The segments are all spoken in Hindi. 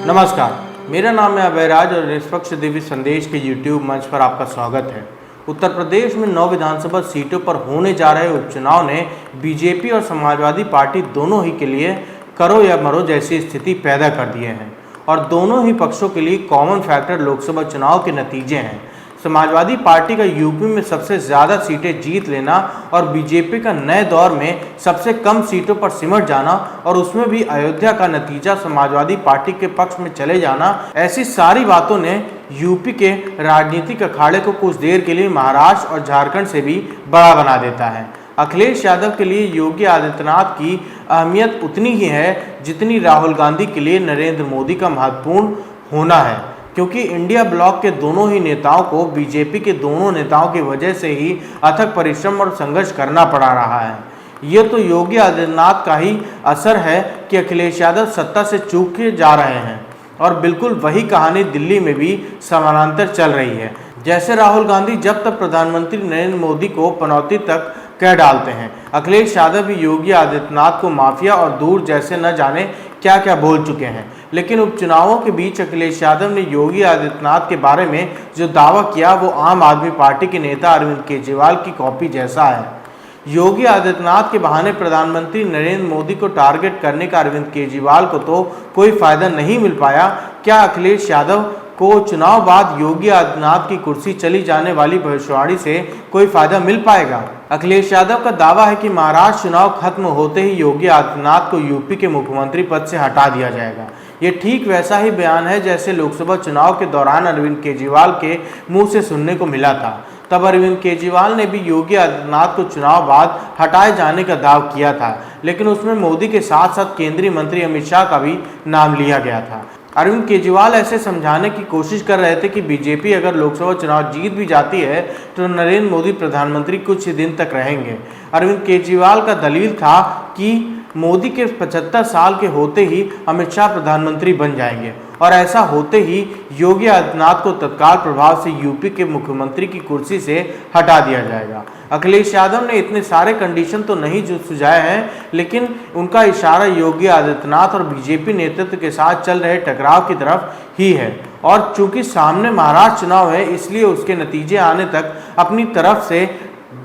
नमस्कार, मेरा नाम है अभयराज और निष्पक्ष दिव्य संदेश के YouTube मंच पर आपका स्वागत है। उत्तर प्रदेश में 9 विधानसभा सीटों पर होने जा रहे उपचुनाव ने बीजेपी और समाजवादी पार्टी दोनों ही के लिए करो या मरो जैसी स्थिति पैदा कर दिए हैं और दोनों ही पक्षों के लिए कॉमन फैक्टर लोकसभा चुनाव के नतीजे हैं। समाजवादी पार्टी का यूपी में सबसे ज़्यादा सीटें जीत लेना और बीजेपी का नए दौर में सबसे कम सीटों पर सिमट जाना और उसमें भी अयोध्या का नतीजा समाजवादी पार्टी के पक्ष में चले जाना, ऐसी सारी बातों ने यूपी के राजनीतिक अखाड़े को कुछ देर के लिए महाराष्ट्र और झारखंड से भी बड़ा बना देता है। अखिलेश यादव के लिए योगी आदित्यनाथ की अहमियत उतनी ही है जितनी राहुल गांधी के लिए नरेंद्र मोदी का महत्वपूर्ण होना है, क्योंकि इंडिया ब्लॉक के दोनों ही नेताओं को बीजेपी के दोनों नेताओं की वजह से ही अथक परिश्रम और संघर्ष करना पड़ा रहा है। ये तो योगी आदित्यनाथ का ही असर है कि अखिलेश यादव सत्ता से चूक के जा रहे हैं और बिल्कुल वही कहानी दिल्ली में भी समानांतर चल रही है। जैसे राहुल गांधी जब तक प्रधानमंत्री नरेंद्र मोदी को पनौती तक कह डालते हैं, अखिलेश यादव भी योगी आदित्यनाथ को माफिया और दूर जैसे न जाने क्या क्या बोल चुके हैं। लेकिन उपचुनावों के बीच अखिलेश यादव ने योगी आदित्यनाथ के बारे में जो दावा किया वो आम आदमी पार्टी के नेता अरविंद केजरीवाल की कॉपी जैसा है। योगी आदित्यनाथ के बहाने प्रधानमंत्री नरेंद्र मोदी को टारगेट करने का अरविंद केजरीवाल को तो कोई फायदा नहीं मिल पाया। क्या अखिलेश यादव को चुनाव बाद योगी आदित्यनाथ की कुर्सी चली जाने वाली भविष्यवाणी से कोई फायदा मिल पाएगा? अखिलेश यादव का दावा है कि महाराष्ट्र चुनाव खत्म होते ही योगी आदित्यनाथ को यूपी के मुख्यमंत्री पद से हटा दिया जाएगा। ये ठीक वैसा ही बयान है जैसे लोकसभा चुनाव के दौरान अरविंद केजरीवाल के मुंह से सुनने को मिला था। तब अरविंद केजरीवाल ने भी योगी आदित्यनाथ को चुनाव बाद हटाए जाने का दावा किया था, लेकिन उसमें मोदी के साथ साथ केंद्रीय मंत्री अमित शाह का भी नाम लिया गया था। अरविंद केजरीवाल ऐसे समझाने की कोशिश कर रहे थे कि बीजेपी अगर लोकसभा चुनाव जीत भी जाती है तो नरेंद्र मोदी प्रधानमंत्री कुछ ही दिन तक रहेंगे। अरविंद केजरीवाल का दलील था कि मोदी के 75 साल के होते ही अमित शाह प्रधानमंत्री बन जाएंगे और ऐसा होते ही योगी आदित्यनाथ को तत्काल प्रभाव से यूपी के मुख्यमंत्री की कुर्सी से हटा दिया जाएगा। अखिलेश यादव ने इतने सारे कंडीशन तो नहीं सुझाए हैं, लेकिन उनका इशारा योगी आदित्यनाथ और बीजेपी नेतृत्व के साथ चल रहे टकराव की तरफ ही है और चूंकि सामने महाराष्ट्र चुनाव है इसलिए उसके नतीजे आने तक अपनी तरफ से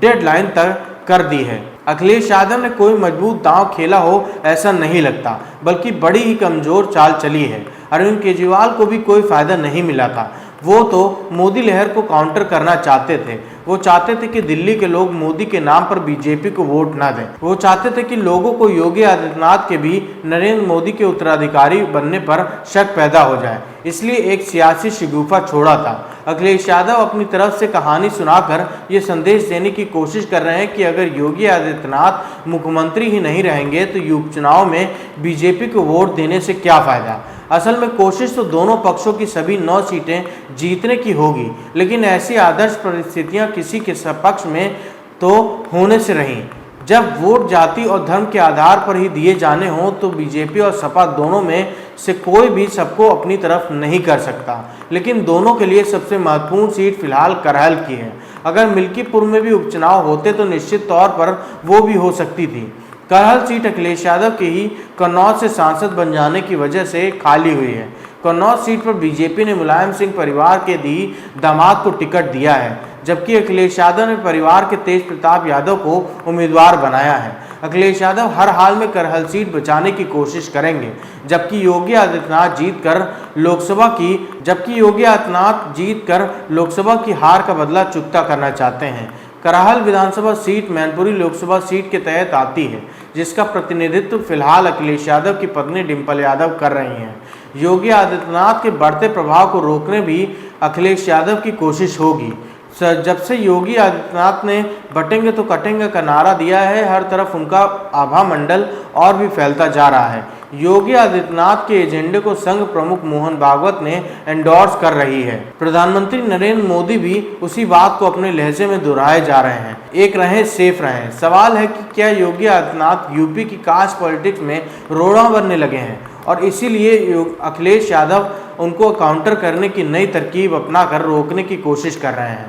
डेडलाइन तक कर दी है। अखिलेश यादव ने कोई मजबूत दांव खेला हो ऐसा नहीं लगता, बल्कि बड़ी ही कमजोर चाल चली है। अरविंद केजरीवाल को भी कोई फायदा नहीं मिला था। वो तो मोदी लहर को काउंटर करना चाहते थे। वो चाहते थे कि दिल्ली के लोग मोदी के नाम पर बीजेपी को वोट ना दें। वो चाहते थे कि लोगों को योगी आदित्यनाथ के भी नरेंद्र मोदी के उत्तराधिकारी बनने पर शक पैदा हो जाए, इसलिए एक सियासी शगुफा छोड़ा था। अखिलेश यादव अपनी तरफ से कहानी सुनाकर ये संदेश देने की कोशिश कर रहे हैं कि अगर योगी आदित्यनाथ मुख्यमंत्री ही नहीं रहेंगे तो उपचुनाव में बीजेपी को वोट देने से क्या फायदा। असल में कोशिश तो दोनों पक्षों की सभी 9 सीटें जीतने की होगी, लेकिन ऐसी आदर्श परिस्थितियां किसी के पक्ष में तो होने से रहीं। जब वोट जाति और धर्म के आधार पर ही दिए जाने हों तो बीजेपी और सपा दोनों में से कोई भी सबको अपनी तरफ नहीं कर सकता, लेकिन दोनों के लिए सबसे महत्वपूर्ण सीट फिलहाल करहल की है। अगर मिल्कीपुर में भी उपचुनाव होते तो निश्चित तौर पर वो भी हो सकती थी। करहल सीट अखिलेश यादव के ही कन्नौज से सांसद बन जाने की वजह से खाली हुई है। कन्नौज सीट पर बीजेपी ने मुलायम सिंह परिवार के दामाद को टिकट दिया है, जबकि अखिलेश यादव ने परिवार के तेज प्रताप यादव को उम्मीदवार बनाया है। अखिलेश यादव हर हाल में करहल सीट बचाने की कोशिश करेंगे, जबकि योगी आदित्यनाथ जीत कर लोकसभा की हार का बदला चुकता करना चाहते हैं। करहल विधानसभा सीट मैनपुरी लोकसभा सीट के तहत आती है, जिसका प्रतिनिधित्व फिलहाल अखिलेश यादव की पत्नी डिंपल यादव कर रही हैं। योगी आदित्यनाथ के बढ़ते प्रभाव को रोकने भी अखिलेश यादव की कोशिश होगी। जब से योगी आदित्यनाथ ने बटेंगे तो कटेंगे का नारा दिया है, हर तरफ उनका आभा मंडल और भी फैलता जा रहा है। योगी आदित्यनाथ के एजेंडे को संघ प्रमुख मोहन भागवत ने एंडोर्स कर रही है। प्रधानमंत्री नरेंद्र मोदी भी उसी बात को अपने लहजे में दोहराए जा रहे हैं, एक रहें सेफ रहें। सवाल है कि क्या योगी आदित्यनाथ यूपी की कास्ट पॉलिटिक्स में रोड़ा बनने लगे हैं और इसीलिए अखिलेश यादव उनको काउंटर करने की नई तरकीब अपनाकर रोकने की कोशिश कर रहे हैं।